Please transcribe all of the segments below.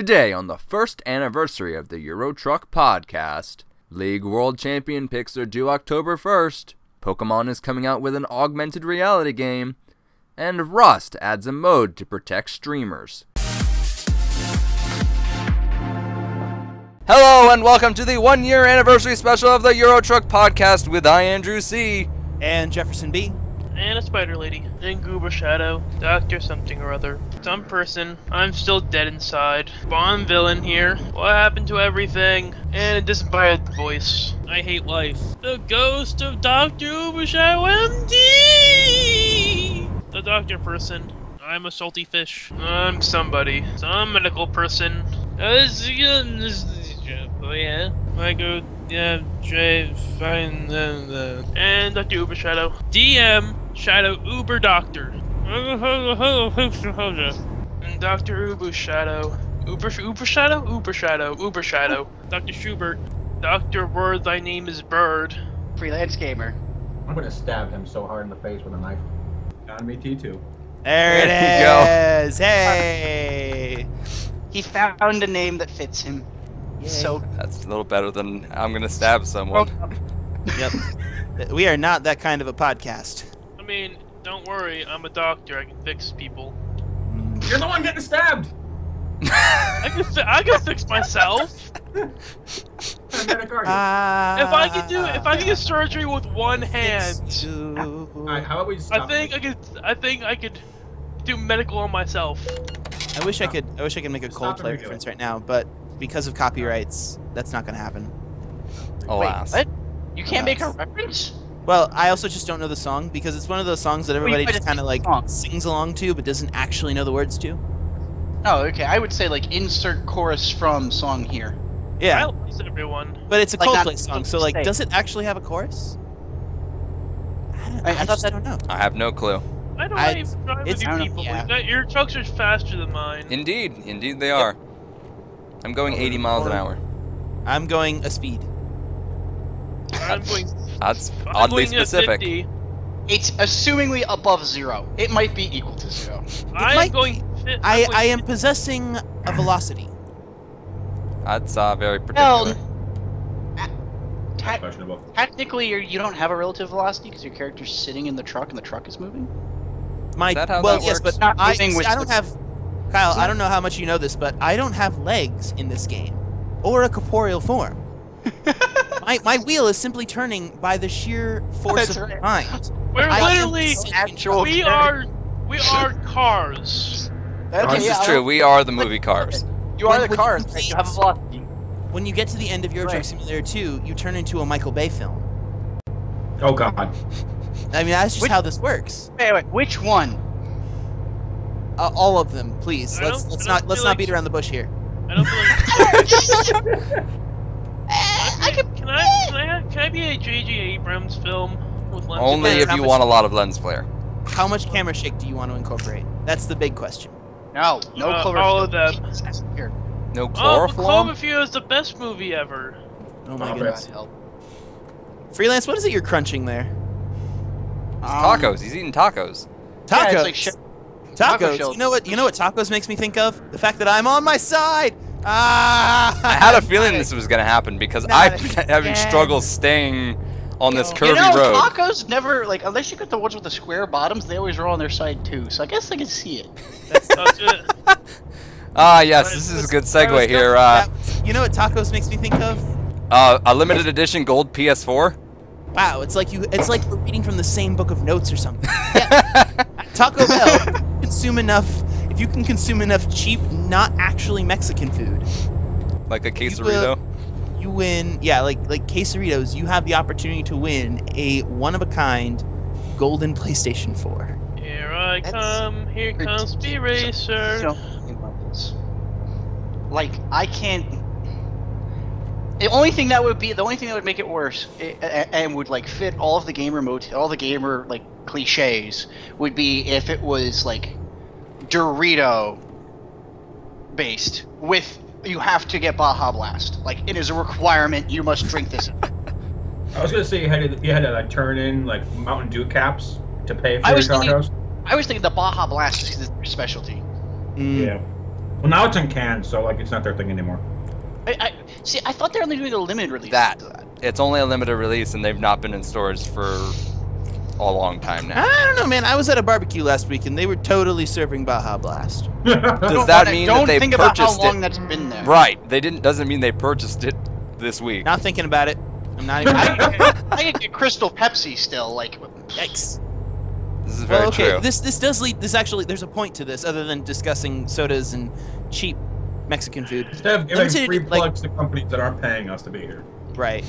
Today, on the first anniversary of the Euro Truck podcast, League World Champion picks are due October 1st, Pokemon is coming out with an augmented reality game, and Rust adds a mode to protect streamers. Hello and welcome to the 1-year anniversary special of the Euro Truck podcast with Andrew C. And Jefferson B. And a spider lady. And Goober Shadow. Doctor something or other. Some person. I'm still dead inside. Bond villain here. What happened to everything? And a disembodied voice. I hate life. The ghost of Dr. Uber Shadow MD! The doctor person. I'm a salty fish. I'm somebody. Some medical person. Oh yeah. I go, yeah, Jay, fine, and Dr. Uber Shadow. DM Shadow Uber Doctor. And Dr. Uber Shadow. Uber Shadow? Uber Shadow. Uber Shadow. Dr. Schubert. Dr. Word, thy name is Bird. Freelance gamer. I'm gonna stab him so hard in the face with a knife. On me T2. There it is! Hey! He found a name that fits him. Yay. So That's a little better than I'm gonna stab someone. Yep. We are not that kind of a podcast. I mean, don't worry, I'm a doctor, I can fix people. You're the one getting stabbed! I can fix myself! If I could get surgery with one hand, Alright, how about we stop? I think I could do medical on myself. I wish I could make a Coldplay reference right now, but because of copyrights, that's not gonna happen. Alas. wait, what? You can't make a reference? Well, I also just don't know the song because it's one of those songs that everybody but just it's kind of like a song. sings along to, but doesn't actually know the words to. Oh, okay. I would say like insert chorus from song here. Yeah, I lose everyone. but it's a Like, not Coldplay song, so like, state. does it actually have a chorus? I thought just that- don't know. I have no clue. I don't I- even drive it's- with you people. yeah. Your trucks are faster than mine. Indeed they are. I'm going 80 miles an hour. I'm going a speed. I'm going. That's I'm oddly going at specific. 50. It's assumingly above 0. It might be equal to 0. I'm might going. I am possessing a velocity. That's very Well, particular. Questionable. technically you don't have a relative velocity because your character's sitting in the truck and the truck is moving. My Is that how well, that yes, works? but Not moving with I don't the- have. Kyle, It's I not- don't know how much you know this, but I don't have legs in this game, or a corporeal form. my wheel is simply turning by the sheer force That's of right. mind. We're I literally. am Actual We are cars. Okay, This yeah, is I true. don't- We are the movie Cars. You are When- the when cars. you Right? You have a velocity. When you get to the end of Euro Truck Right. Simulator 2, you turn into a Michael Bay film. Oh god. I mean, that's just Which- how this works. Wait, which one? All of them, please. I Let's don't not feel beat like- around the bush here. I don't feel like. I could. Can I be a J.J. Abrams film with lenses? Only Depends if how you much- want a lot of lens flare. How much camera shake do you want to incorporate? That's the big question. No Cloverfield. all of them. Here. No Oh, but chloroform? Cloverfield is the best movie ever. Oh my Oh, goodness. God help. Freelance, what is it you're crunching there? Tacos. He's eating tacos. Tacos. Yeah, it's like shit. Taco Tacos. shell. You know what? You know what tacos makes me think of? The fact that I'm on my side. Ah! I had a feeling this was gonna happen because Not I've been having again. struggles staying on this You curvy You know, road. tacos never like unless you get the ones with the square bottoms, they always roll on their side too. So I guess I can see it. That's it. Ah, yes, this is a good segue here. You know what tacos makes me think of? A limited edition gold PS4. Wow, it's like we're reading from the same book of notes or something. Yeah. Taco Bell, if you can consume enough cheap, not actually Mexican food, Like a you quesarito. you win. Yeah, like quesaritos. You have the opportunity to win a one-of-a-kind golden PlayStation 4. Here I That's come, here comes B-Racer. So many levels. Like I can't. The only thing that would make it worse, and would like fit all of the gamer all the gamer like cliches, would be if it was like Dorito based with you have to get Baja Blast. Like it is a requirement. You must drink this. I was gonna say you had to like turn in like Mountain Dew caps to pay for I your was thinking- tacos. I was thinking the Baja Blast is their specialty. Mm. Yeah. Well, now it's in cans, so like it's not their thing anymore. I see. I thought they were only doing a limited release. It's only a limited release, and they've not been in stores for a long time now. I don't know, man. I was at a barbecue last week, and they were totally serving Baja Blast. Does that mean that they think about purchased how long it? that's been there. Right. They didn't. Doesn't mean they purchased it this week. Not thinking about it. I'm not even. I could get Crystal Pepsi still. Like, Yikes. This is very Well, okay. true. This does lead. This actually, there's a point to this, other than discussing sodas and cheap Mexican food. Instead of giving Limited, free like- plugs to companies that aren't paying us to be here. Right.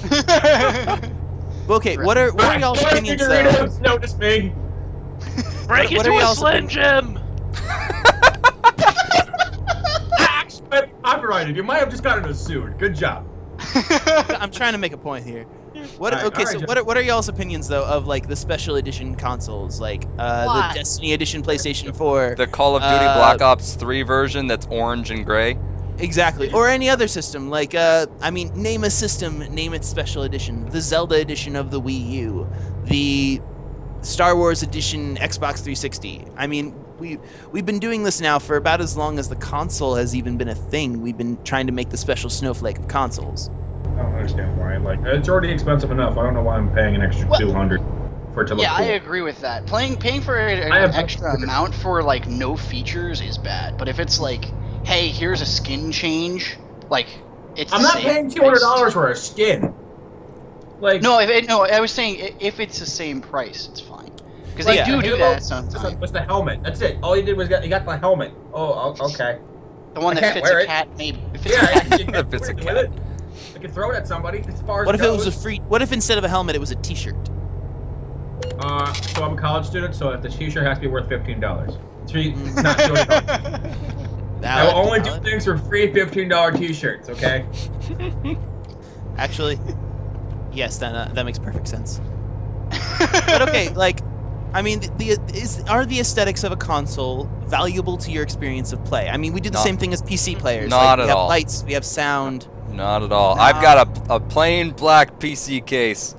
Well, okay. What are y'all's opinions though? Notice me. Break what are into a y'all's Slim Jim! Actually, copyrighted. You might have just gotten us sued. Good job. I'm trying to make a point here. What? Alright, Okay, alright, so Jeff. what are y'all's opinions though of like the special edition consoles, like the Why? Destiny edition PlayStation 4? The Call of Duty Black Ops 3 version that's orange and gray. Exactly, or any other system. Like, I mean, name a system, name its special edition. The Zelda edition of the Wii U, the Star Wars edition Xbox 360. I mean, we've been doing this now for about as long as the console has even been a thing. We've been trying to make the special snowflake of consoles. I don't understand why. Like, it's already expensive enough. I don't know why I'm paying an extra $200 for it to look yeah, cool. I agree with that. Paying for an I have- extra amount for like no features is bad. But if it's like, hey, here's a skin change, like it's. I'm the not same paying price. $200 for a skin. Like, No, I was saying if it's the same price, it's fine. Because like, they do Halo that sometimes. was the helmet. That's it. All he did was he got the helmet. Oh, okay. The one I that can't fits wear a it. cat, maybe. If it's Yeah, a cat, That fits a with cat. it. I could throw it at somebody as far as What if it was goes. a free? What if instead of a helmet, it was a T-shirt? So I'm a college student, so if the t-shirt has to be worth $15. It's not $200. I will only do things for free $15 t-shirts, okay? Actually, yes, that makes perfect sense. But okay, like, I mean, are the aesthetics of a console valuable to your experience of play? I mean, we do the Not- same thing as PC players. not like, we at have all. lights, we have sound. Not at all. Nah. I've got a plain black PC case.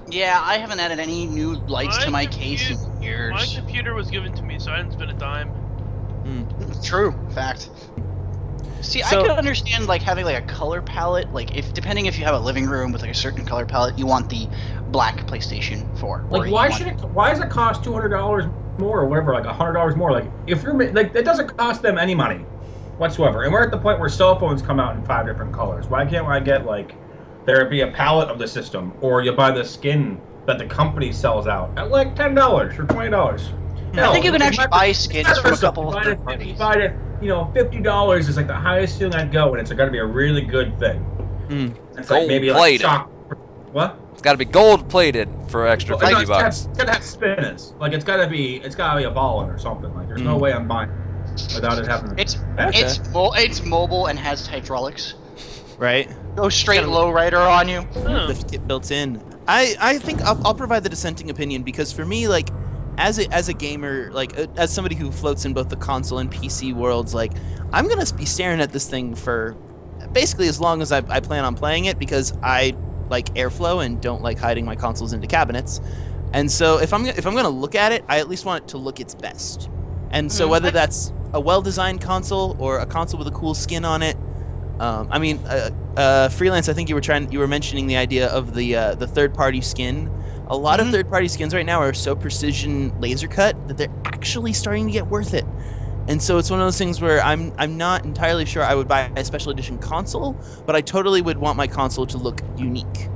yeah, I haven't added any new lights to my case in My years. computer was given to me, so I didn't spend a dime. True, fact. See, So- I could understand like having like a color palette. Like depending if you have a living room with like a certain color palette, you want the black PlayStation 4. or Like, you why want- why does it cost $200 more or whatever, like $100 more? Like, if you're like, it doesn't cost them any money whatsoever. And we're at the point where cell phones come out in 5 different colors. Why can't I get like there be a palette of the system, or you buy the skin that the company sells out at like $10 or $20? I think you can actually buy skins from a couple of You third buy parties. it, you know, $50 is like the highest thing I'd go, and it's got to be a really good thing. It's like maybe like Gold-plated. shock. What? It's got to be gold plated for extra Well, $50 it's gotta have spinners. Like it's gotta be a ballon or something. Like there's no way I'm buying it without it having. It's mobile and has hydraulics. Right? Go straight lowrider on you. Huh. Lift kit built in. I think I'll provide the dissenting opinion, because for me, like, as a gamer, like as somebody who floats in both the console and PC worlds, like, I'm gonna be staring at this thing for basically as long as I plan on playing it, because I like airflow and don't like hiding my consoles into cabinets. And so if I'm gonna look at it, I at least want it to look its best. And so whether that's a well-designed console or a console with a cool skin on it, I mean, Freelance, I think you were mentioning the idea of the third-party skin. A lot of third-party skins right now are so precision laser cut that they're actually starting to get worth it. And so it's one of those things where I'm not entirely sure I would buy a special edition console, but I totally would want my console to look unique.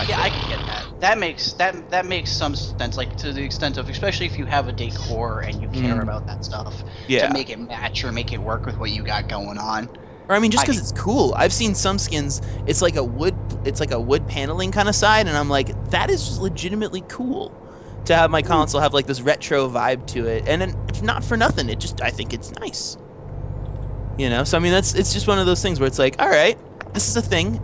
Yeah, I can get that. That makes some sense. Like to the extent of, especially if you have a decor and you care about that stuff, Yeah. to make it match or make it work with what you got going on. Or I mean, just because it's cool. I've seen some skins. It's like a wood paneling kind of side, and I'm like, that is just legitimately cool to have my console have like this retro vibe to it. And then, if not for nothing, I think it's nice. You know, so I mean, it's just one of those things where it's like, all right, this is a thing.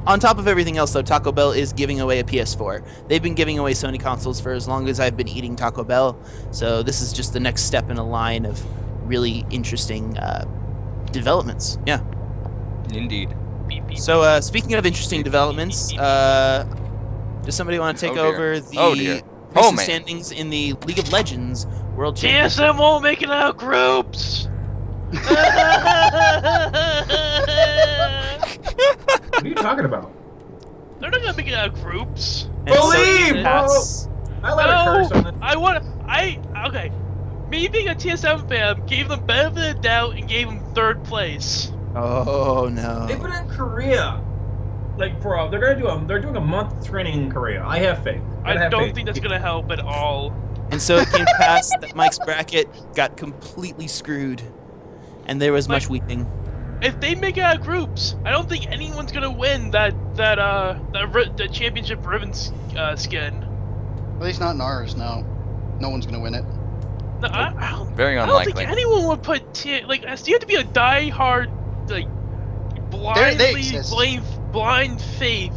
On top of everything else, though, Taco Bell is giving away a PS4. They've been giving away Sony consoles for as long as I've been eating Taco Bell. So this is just the next step in a line of really interesting developments. Yeah. Indeed. Beep, beep. So speaking of interesting developments, does somebody want to take Oh, dear. over the Oh, dear. recent Oh, man. standings in the League of Legends World Championship? TSM won't make it out groups! What are you talking about? They're not gonna make it out of groups. And so Believe, you bro! pass. I let her curse on it. Okay. Me being a TSM fan gave them benefit of the doubt and gave them 3rd place. Oh no. They've been in Korea. Like, bro, they're doing a month of training in Korea. I have faith. I don't think that's gonna help at all. And so it came to pass that Mike's bracket got completely screwed, and there was much weeping. If they make it out of groups, I don't think anyone's gonna win the championship ribbon skin. At least not in ours. No, no one's gonna win it. No, I Very don't unlikely. think anyone would put you have to be a die-hard, like, blind faith.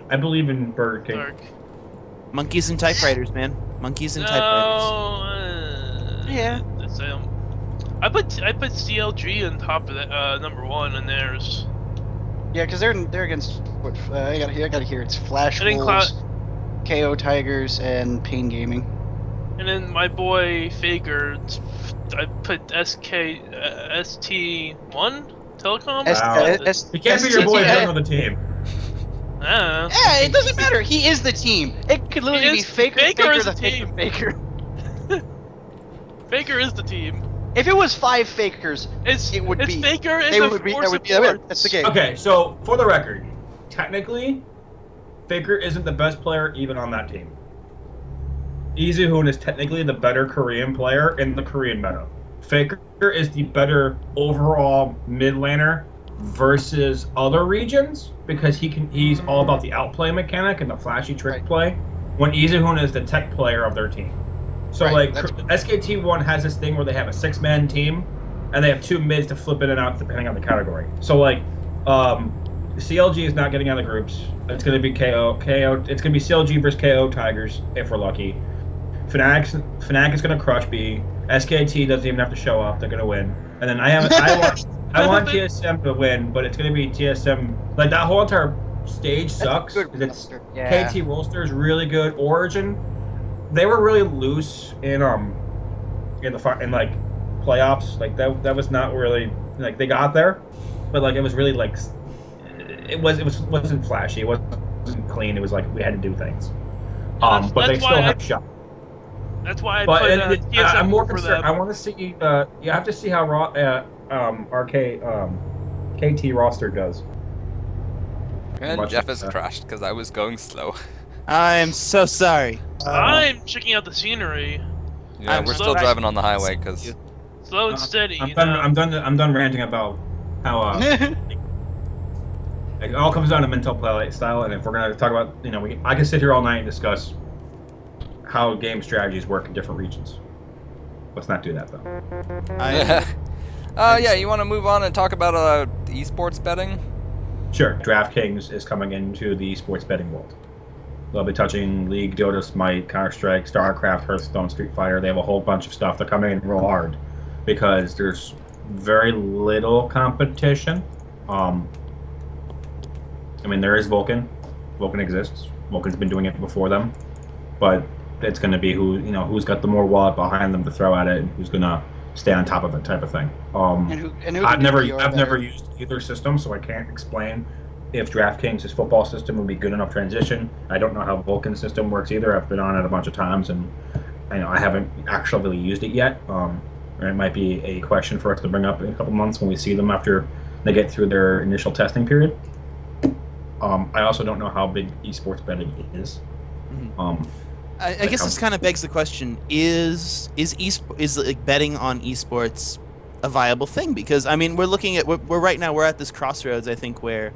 I believe in Burger King. Dark. Monkeys and typewriters, man. Monkeys and typewriters. Yeah. I put CLG on top of that, number 1 in theirs. Yeah, because they're against what? I got here. It's Flash And then Wolves, KO Tigers, and Pain Gaming. And then my boy Faker, I put ST1 Telecom. You can't be your boy if on the team. I don't know. Yeah, it doesn't matter. He is the team. It could literally be Faker is the the team. Faker. Faker is the team. If it was 5 Fakers, it would be. Faker is They the would be. force That would be. support. That's the game. Okay, so for the record, technically, Faker isn't the best player even on that team. Izuhoon is technically the better Korean player in the Korean meta. Faker is the better overall mid laner versus other regions because he's all about the outplay mechanic and the flashy trick play. When Izuhoon is the tech player of their team. So SKT1 has this thing where they have a 6-man team and they have 2 mids to flip in and out depending on the category. So CLG is not getting out of the groups. It's going to be KO. It's going to be CLG versus KO Tigers if we're lucky. Fnatic is going to crush B. SKT doesn't even have to show up. They're going to win. And then I want TSM to win, but it's going to be TSM. Like, that whole entire stage sucks. KT Rollster is really good. Origin, they were really loose in playoffs. Like, that was not really, like, they got there, but like it was really like it wasn't flashy. It wasn't clean. It was like we had to do things. But they still have a shot. That's why I put TSM I'm more for concerned. them. I want to see. You have to see how KT roster does. And Jeff has crashed because I was going slow. I am so sorry. I'm checking out the scenery. Yeah, we're still driving on the highway because slow and steady. I'm done ranting about how it all comes down to mental play style, and if we're gonna talk about, I can sit here all night and discuss how game strategies work in different regions. Let's not do that though. Yeah, you want to move on and talk about esports betting? Sure. DraftKings is coming into the esports betting world. They'll be touching League, Dota, Smite, Counter-Strike, StarCraft, Hearthstone, Street Fighter. They have a whole bunch of stuff. They're coming in real hard because there's very little competition. There is Vulcan. Vulcan exists. Vulcan's been doing it before them, but it's going to be who's got the more wallet behind them to throw at it, and who's going to stay on top of it, type of thing. I've never used either system, so I can't explain if DraftKings' football system would be good enough transition. I don't know how Vulcan's system works either. I've been on it a bunch of times, and I haven't actually really used it yet. It might be a question for us to bring up in a couple months when we see them after they get through their initial testing period. I also don't know how big esports betting is. I guess this kind of begs the question: is like betting on esports a viable thing? Because we're looking at we're at this crossroads. I think where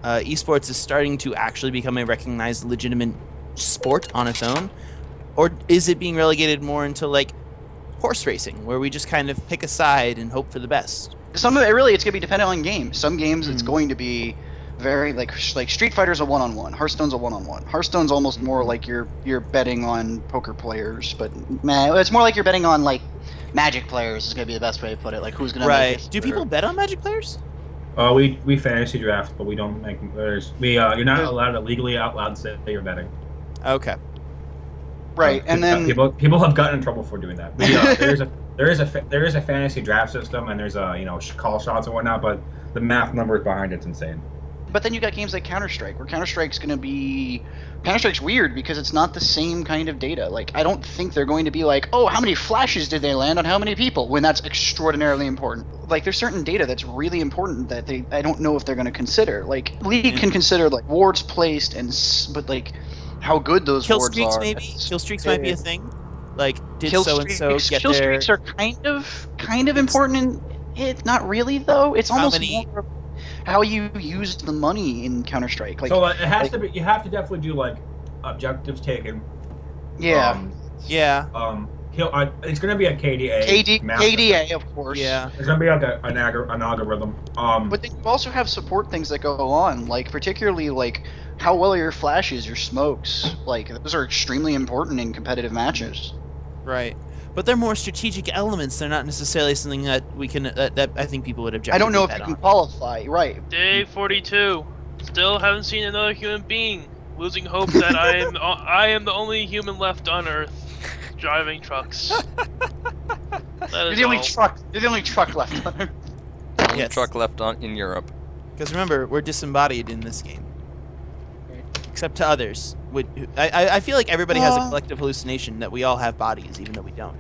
esports is starting to actually become a recognized, legitimate sport on its own, or is it being relegated more into like horse racing, where we just kind of pick a side and hope for the best? Some of it really, it's gonna be dependent on games. Some games it's going to be very like Street Fighter's a 1-on-1, Hearthstone's a 1-on-1. Hearthstone's almost more like you're betting on poker players, but it's more like you're betting on like Magic players is gonna be the best way to put it. Like who's gonna make it. Do people bet on Magic players? We fantasy draft, but we don't make players. You're not allowed to legally out loud say you're betting. Okay. Right, and then people have gotten in trouble for doing that. there is a fantasy draft system, and there's a call shots and whatnot, but the math numbers behind it's insane. But then you got games like Counter-Strike, where Counter-Strike's weird because it's not the same kind of data. Like, I don't think they're going to be like, oh, how many flashes did they land on how many people, when that's extraordinarily important. Like, there's certain data that's really important that I don't know if they're going to consider. Like, League can consider, like, wards placed, but, like, how good those Kill wards streaks, are. maybe? Kill streaks might be a thing. Like, did so-and-so get kill their... streaks are kind of important. It's not really, though. It's almost more how you used the money in Counter-Strike. Like, so it has to be. You have to definitely do like objectives taken. Yeah. It's going to be a KDA. KDA, of course. Yeah. There's going to be like an algorithm. But then you also have support things that go on, like particularly like how well are your flashes, your smokes. Like, those are extremely important in competitive matches. Right. But they're more strategic elements. They're not necessarily something that we can that I think people would object. I don't know if you can qualify. Right. Day 42. Still haven't seen another human being. Losing hope that I am the only human left on Earth driving trucks. You're the only truck. You're the only truck left on Earth. Only truck left in Europe. Because remember, we're disembodied in this game. Except to others. I feel like everybody has a collective hallucination that we all have bodies, even though we don't.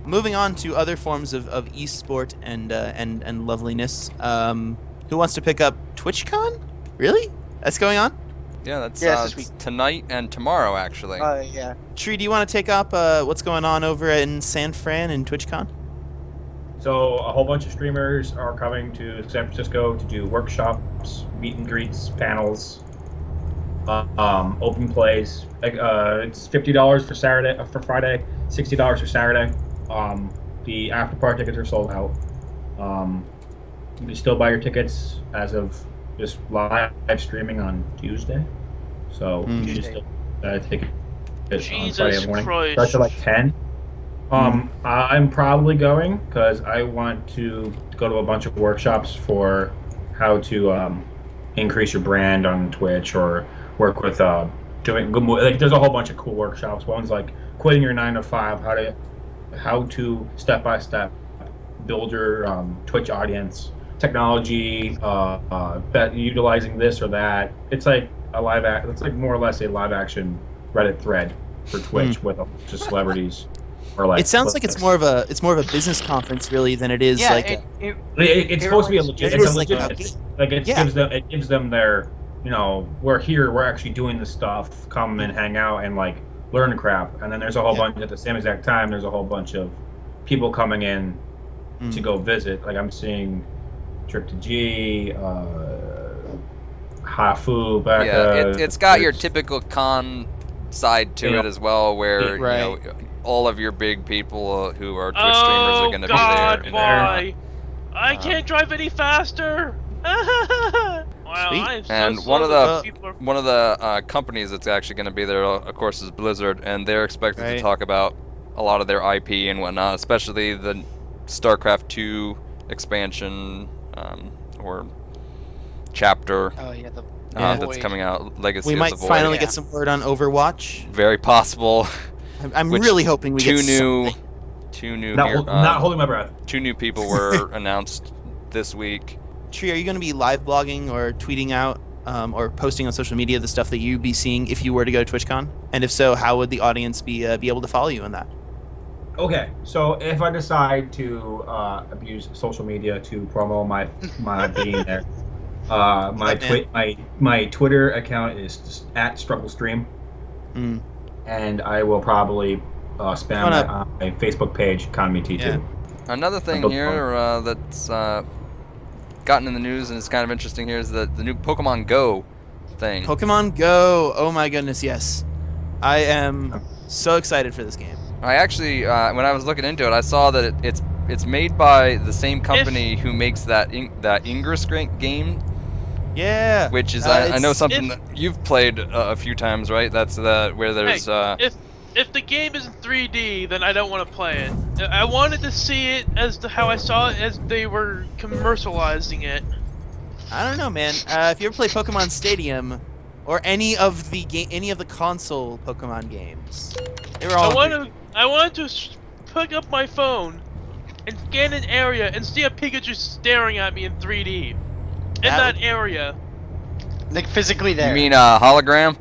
Moving on to other forms of esport and loveliness. Who wants to pick up TwitchCon? Really? That's going on? Yeah, that's this week. Tonight and tomorrow, actually. Yeah. Tree, do you want to take up what's going on over in San Fran and TwitchCon? So a whole bunch of streamers are coming to San Francisco to do workshops, meet and greets, panels, open plays. It's $50 for Friday, $60 for Saturday. The after party tickets are sold out. You can still buy your tickets as of just live streaming on Tuesday. So you can still take it on Friday morning. Christ. Starts at like 10. I'm probably going because I want to go to a bunch of workshops for how to increase your brand on Twitch, or work with doing good. Like, there's a whole bunch of cool workshops. One's like quitting your 9-to-5, how to step by step build your Twitch audience, technology, utilizing this or that. It's like it's like more or less a live action Reddit thread for Twitch with a bunch of celebrities. Or like, it sounds like it's more of a business conference really than it is it's supposed to be a legit. It gives them their, we're here, we're actually doing this stuff. Come and hang out and like learn crap. And then there's a whole bunch at the same exact time. There's a whole bunch of people coming in to go visit. Like, I'm seeing Trip to G, Hafu, Becca. Yeah, it's got your typical con side to it as well, where all of your big people who are Twitch streamers are going to be there. Why? I can't drive any faster. Wow, and one of the companies that's actually going to be there, of course, is Blizzard, and they're expected to talk about a lot of their IP and whatnot, especially the StarCraft 2 expansion or chapter. That's coming out. Legacy. We of might the Void. finally get some word on Overwatch. Very possible. I'm really hoping we get something. Not holding my breath. 2 new people were announced this week. Tree, are you going to be live blogging or tweeting out or posting on social media the stuff that you'd be seeing if you were to go to TwitchCon? And if so, how would the audience be able to follow you in that? Okay, so if I decide to abuse social media to promo my being there, my Twitter account is just @strugglestream, and I will probably spam that on my Facebook page, Economy T2. Yeah. Another thing here that's gotten in the news and is kind of interesting here is the new Pokemon Go thing. Pokemon Go! Oh my goodness, yes. I am so excited for this game. I actually, when I was looking into it, I saw that it's made by the same company who makes that Ingress game. Yeah. Which is, I know something that you've played a few times, right? That's where there's... If the game is in 3D, then I don't want to play it. I wanted to see it as to how I saw it as they were commercializing it. I don't know, man. If you ever play Pokemon Stadium, or any of the console Pokemon games, they were all. I wanted to pick up my phone, and scan an area and see a Pikachu staring at me in 3D. In that area. Like physically there. You mean a hologram?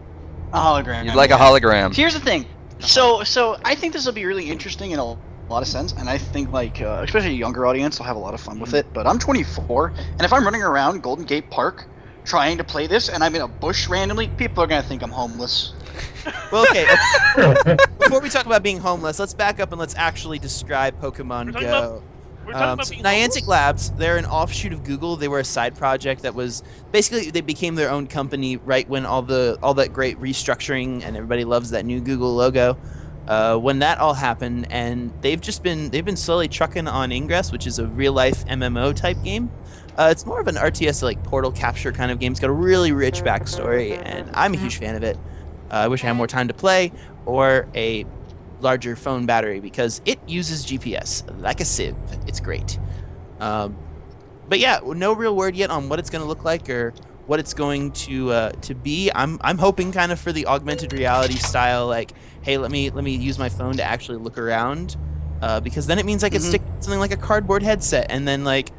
A hologram. You'd like a hologram. Here's the thing. So I think this will be really interesting in a lot of sense, and I think like especially a younger audience will have a lot of fun with it. But I'm 24, and if I'm running around Golden Gate Park trying to play this, and I'm in a bush randomly, people are gonna think I'm homeless. Well, okay. Before we talk about being homeless, let's back up and let's actually describe Pokemon Go. We're talking about So being Niantic homeless? Labs, they're an offshoot of Google. They were a side project that was basically they became their own company right when all that great restructuring and everybody loves that new Google logo. When that all happened, and they've been slowly trucking on Ingress, which is a real life MMO type game. It's more of an RTS like portal capture kind of game. It's got a really rich backstory, and I'm a huge fan of it. I wish I had more time to play or a larger phone battery because it uses GPS like a sieve. It's great. But yeah, no real word yet on what it's going to look like or what it's going to be. I'm hoping kind of for the augmented reality style, like, hey, let me use my phone to actually look around, because then it means I could stick something like a cardboard headset and then like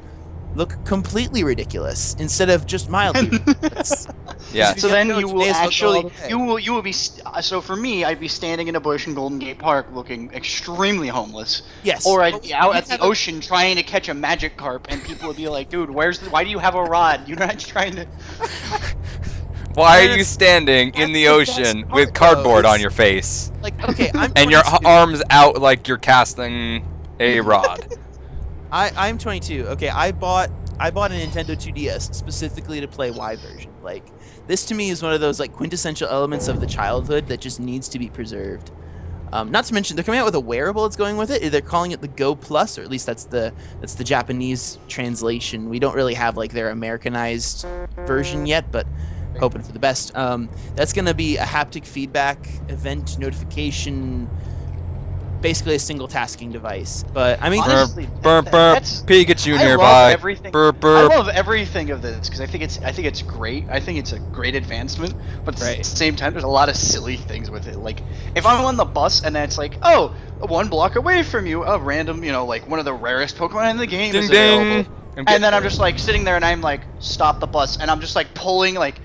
look completely ridiculous instead of just mildly ridiculous. Yeah. So then you will actually, you you will be, so for me, I'd be standing in a bush in Golden Gate Park looking extremely homeless. Yes. Or I'd But be out we at the have ocean trying to catch a magic carp, and people would be like, dude, why do you have a rod? You're not trying to... Why are That's- you standing in the that's the best ocean part, with cardboard though, on is- your face? Like, okay, I'm And your 22. arms out like you're casting a rod. I'm 22. Okay, I bought a Nintendo 2DS specifically to play Y version. Like, this to me is one of those like quintessential elements of the childhood that just needs to be preserved. Not to mention they're coming out with a wearable that's going with it. They're calling it the Go Plus, or at least that's the Japanese translation. We don't really have like their Americanized version yet, but hoping for the best. That's going to be a haptic feedback event notification, basically a single tasking device. But I mean, Honestly, Burp, burp, that's- Pikachu I nearby. love everything. Burp, I burp. love everything of this because I think it's great. I think it's a great advancement, but at Right. the same time, there's a lot of silly things with it. Like if I'm on the bus and then it's like, oh, 1 block away from you, a random, like one of the rarest Pokemon in the game Ding is ding. available. And then I'm just like sitting there and I'm like, stop the bus, and I'm just like pulling like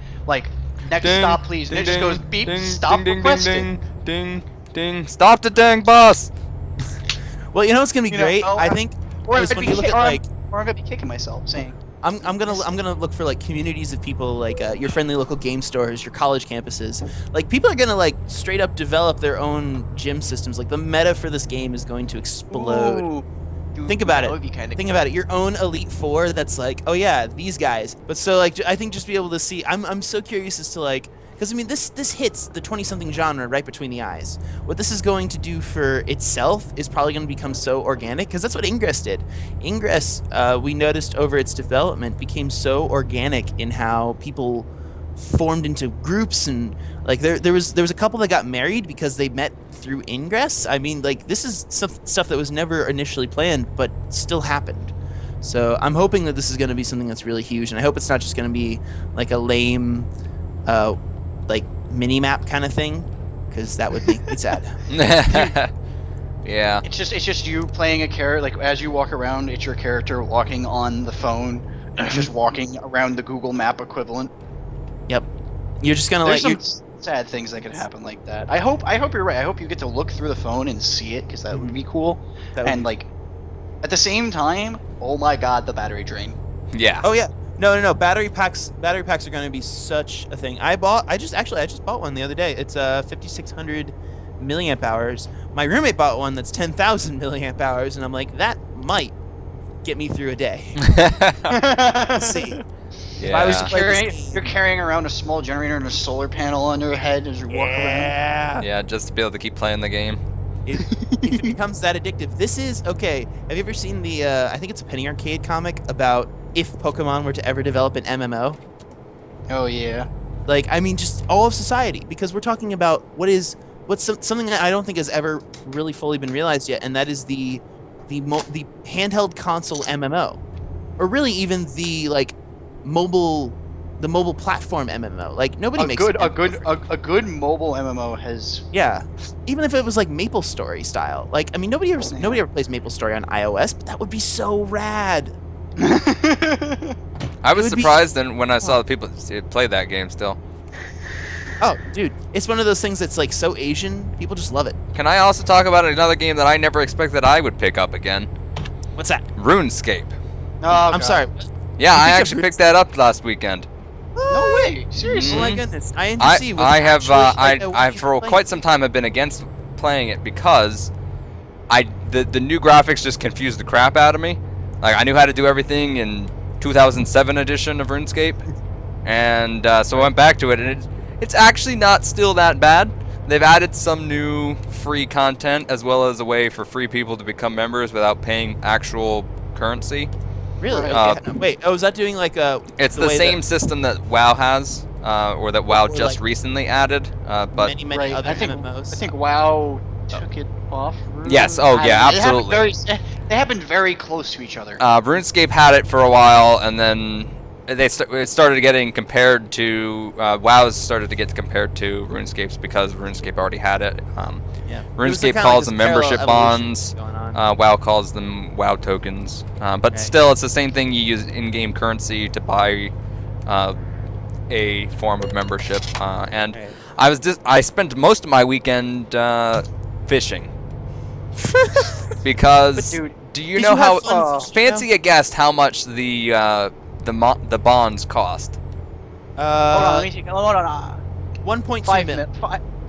next Ding, stop please, and ding, it just goes ding, beep, ding, stop ding, ding, requesting. ding, ding, ding. Stop the dang bus. well, you know what's going to be You know, great? oh, I think Or is I'd when be you look ki- at like or I'm gonna be kicking myself saying. I'm gonna look for like communities of people like your friendly local game stores, your college campuses. Like people are gonna like straight up develop their own gym systems. Like the meta for this game is going to explode. Ooh, dude, Think about that it. would be kinda Think about it. Your own Elite Four. That's like, oh yeah, these guys. But so like, I think just be able to see. I'm so curious as to like, because I mean this hits the 20-something genre right between the eyes. What this is going to do for itself is probably going to become so organic because that's what Ingress did. Ingress, we noticed over its development, became so organic in how people formed into groups, and like there was a couple that got married because they met through Ingress. I mean, like this is stuff that was never initially planned but still happened. So I'm hoping that this is going to be something that's really huge, and I hope it's not just going to be like a lame like mini map kind of thing, because that would make me sad. Yeah. It's just you playing a character. Like as you walk around, it's your character walking on the phone, and just walking around the Google Map equivalent. Yep. You're just gonna There's like some sad things that could happen like that. I hope you're right. I hope you get to look through the phone and see it, because that would be cool. that would And be- like at the same time, oh my god, the battery drain. Yeah. oh yeah, no. Battery packs are going to be such a thing. I just bought one the other day. It's 5,600 milliamp hours. My roommate bought one that's 10,000 milliamp hours, and I'm like, that might get me through a day. Let's see. If I was to Yeah. play this game- You're carrying around a small generator and a solar panel on your head as you walk around. Yeah. Yeah, just to be able to keep playing the game. If it becomes that addictive, this is okay. Have you ever seen the? I think it's a Penny Arcade comic about if Pokemon were to ever develop an MMO. Oh yeah. Like, I mean, just all of society, because we're talking about what's something that I don't think has ever really fully been realized yet, and that is the handheld console MMO, or really even the like mobile the mobile platform MMO. Like nobody A makes good MMO a good mobile MMO has. Yeah, even if it was like Maple Story style. Like I mean, nobody ever plays Maple Story on iOS, but that would be so rad. I was would be- surprised when I saw the people play that game still. Oh, dude, it's one of those things that's like so Asian, people just love it. Can I also talk about another game that I never expected I would pick up again? What's that? RuneScape. Oh, I'm God. sorry. Yeah, I picked up actually picked that up last weekend. No way. Seriously. Oh my Mhm. goodness, I I have I for for quite some time have been against playing it because the new graphics just confused the crap out of me. Like I knew how to do everything in 2007 edition of RuneScape, and so I went back to it, and it's actually not still that bad. They've added some new free content as well as a way for free people to become members without paying actual currency. Really? Uh, Okay. Wait, oh, is that doing like a? It's the way same that system that WoW has, or that WoW Or just like recently added, but many Right. other I think MMOs. I think WoW took it off. Yes, oh, I yeah, don't know. absolutely. They happened very close to each other. RuneScape had it for a while, and then it started getting compared to WoW's started to get compared to RuneScape's because RuneScape already had it. Yeah. It was RuneScape kinda calls this them parallel membership evolution bonds. going on. WoW calls them WoW tokens. But Right. still, it's the same thing. You use in-game currency to buy a form of membership. And Right. I spent most of my weekend fishing because. But dude, Do you Did know you how have fun fishing, fancy a guess how much the bonds cost? hold on, let me Uh, take. Hold on. 1.2 5 mil. mil.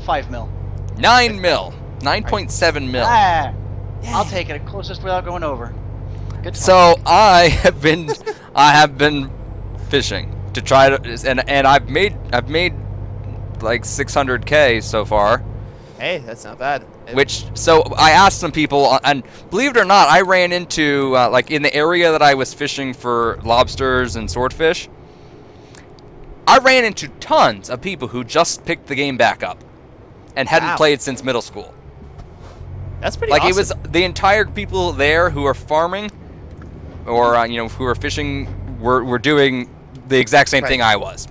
5 mil. 9 mil, 9.7 mil. Ah, Yeah. I'll take it closest without going over. Good. So I have been fishing to try to, and I've made like 600K so far. Hey, that's not bad. So I asked some people, and believe it or not, I ran into like in the area that I was fishing for lobsters and swordfish. I ran into tons of people who just picked the game back up and hadn't Wow. played since middle school. That's pretty Like awesome. it was the entire people there who are farming or who are fishing were doing the exact same thing I was.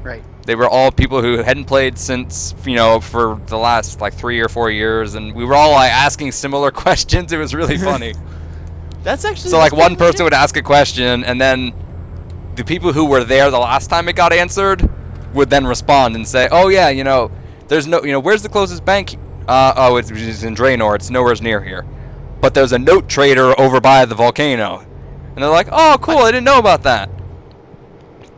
Right. They were all people who hadn't played since for the last like 3 or 4 years, and we were all like asking similar questions. It was really funny. That's actually So like that's one pretty person would ask a question, and then the people who were there the last time it got answered would then respond and say, "Oh yeah, there's no, where's the closest bank? Oh, it's in Draenor. It's nowhere near here. But there's a note trader over by the volcano." And they're like, "Oh, cool! I didn't know about that."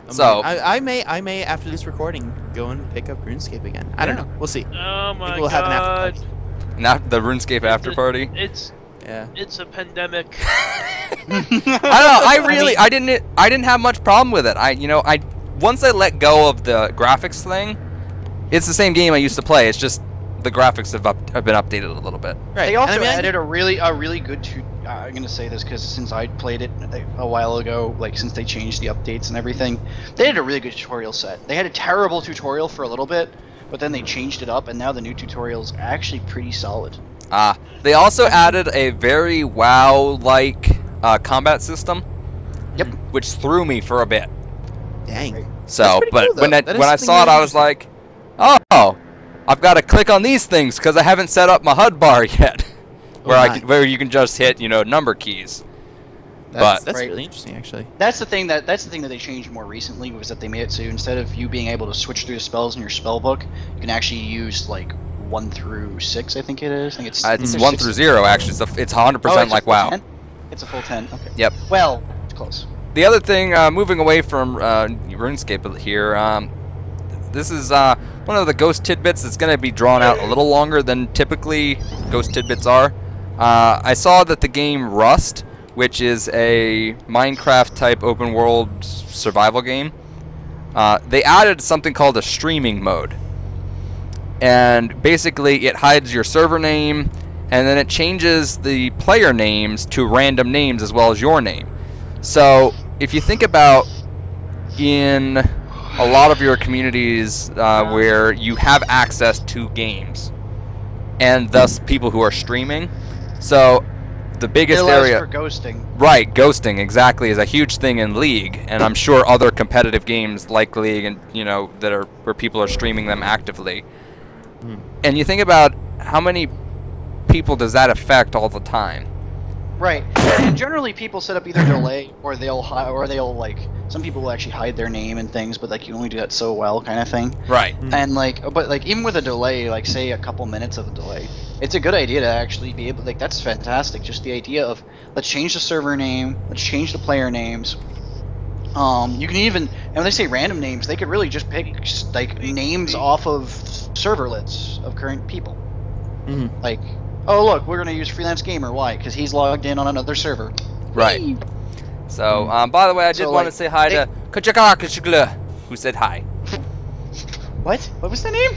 So I may after this recording go and pick up RuneScape again. I don't know. We'll see. Oh my Maybe we'll have an after god. party. not the RuneScape after party. It's Yeah. it's a pandemic. I don't know. I didn't have much problem with it. Once I let go of the graphics thing, it's the same game I used to play. It's just the graphics have been updated a little bit. Right. They also and I mean, added a really good. I'm gonna say this because since I played it a while ago, like since they changed the updates and everything, they had a really good tutorial set. They had a terrible tutorial for a little bit, but then they changed it up, and now the new tutorial's actually pretty solid. They also added a very WoW-like combat system. Yep. Which threw me for a bit. Dang. So, pretty but cool, when though. I That is when I something saw it, really I was like, "Oh, I've got to click on these things because I haven't set up my HUD bar yet." nice. Where you can just hit number keys. That's Right. really interesting, actually. That's the thing that they changed more recently, was that they made it so instead of you being able to switch through the spells in your spell book, you can actually use like 1 through 6. I think it is. I think it's It's there's 1 6 through 0 actually. It's 100% Oh, it's a like full WoW. 10? It's a full 10. Okay. Yep. Well, it's close. The other thing, moving away from RuneScape here, this is one of the ghost tidbits that's going to be drawn out a little longer than typically ghost tidbits are. I saw that the game Rust, which is a Minecraft-type open-world survival game, they added something called a streaming mode. And basically, it hides your server name, and then it changes the player names to random names as well as your name. So, if you think about in a lot of your communities where you have access to games, and thus people who are streaming, so the biggest It allows area. for ghosting. Right, ghosting exactly is a huge thing in League, and I'm sure other competitive games like League, and that are where people are streaming them actively. And you think about how many people does that affect all the time? Right, and generally people set up either delay or they'll like some people will actually hide their name and things, but like you only do that so well, kind of thing. Right. And but even with a delay, like say a couple minutes of a delay, it's a good idea to actually be able. Like that's fantastic. Just the idea of let's change the server name, let's change the player names. You can even, and when they say random names, they could really just pick like names off of serverlets of current people. Like, oh look, we're gonna use Freelance Gamer. Why? Because he's logged in on another server. Right. So, by the way, I did want to say hi to Kachakakashigla, who said hi. What? What was the name?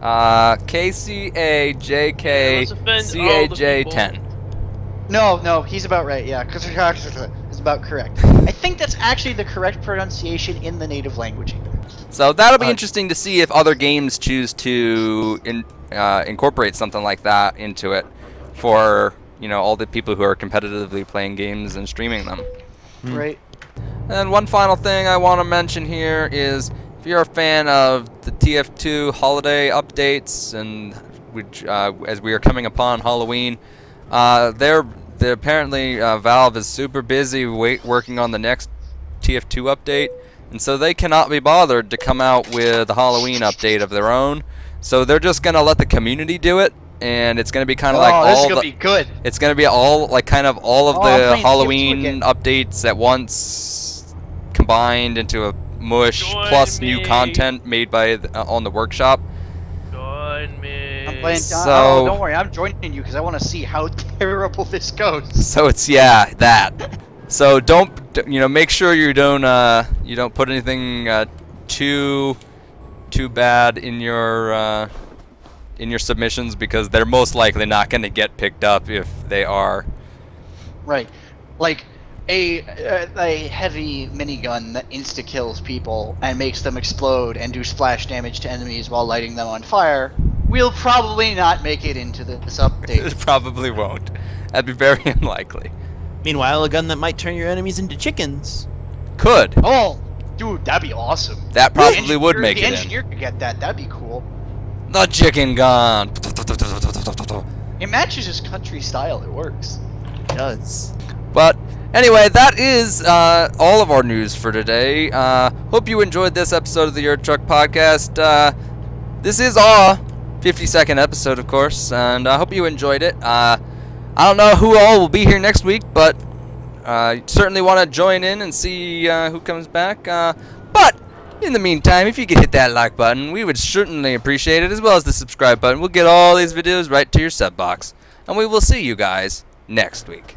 KCAJKCAJ10. No, he's about right. Yeah, is about correct. I think that's actually the correct pronunciation in the native language. So that'll be interesting to see if other games choose to incorporate something like that into it for all the people who are competitively playing games and streaming them. Right. And one final thing I want to mention here is if you're a fan of the TF2 holiday updates, and which as we are coming upon Halloween, they're apparently Valve is super busy working on the next TF2 update, and so they cannot be bothered to come out with a Halloween update of their own. So they're just gonna let the community do it, and it's gonna be kind of like this is gonna be good. It's gonna be all like kind of all of I'm the playing Halloween TF2 again. updates at once, combined into a mush, Join plus me. new content made by on the workshop. Join me. I'm playing. So- don't worry, I'm joining you because I want to see how terrible this goes. So it's that. So don't make sure you don't put anything too bad in your submissions, because they're most likely not going to get picked up if they are. Right, like a heavy minigun that insta kills people and makes them explode and do splash damage to enemies while lighting them on fire will probably not make it into this update. It probably won't. That'd be very unlikely. Meanwhile, a gun that might turn your enemies into chickens. Could. Oh, dude, that'd be awesome. That probably would make the it in. engineer could get that. That'd be cool. The chicken gun. It matches his country style. It works. It does. But anyway, that is all of our news for today. Hope you enjoyed this episode of the Euro Truck Podcast. This is our 52nd episode, of course, and I hope you enjoyed it. I don't know who all will be here next week, but certainly want to join in and see who comes back. But in the meantime, if you could hit that like button, we would certainly appreciate it, as well as the subscribe button. We'll get all these videos right to your sub box, and we will see you guys next week.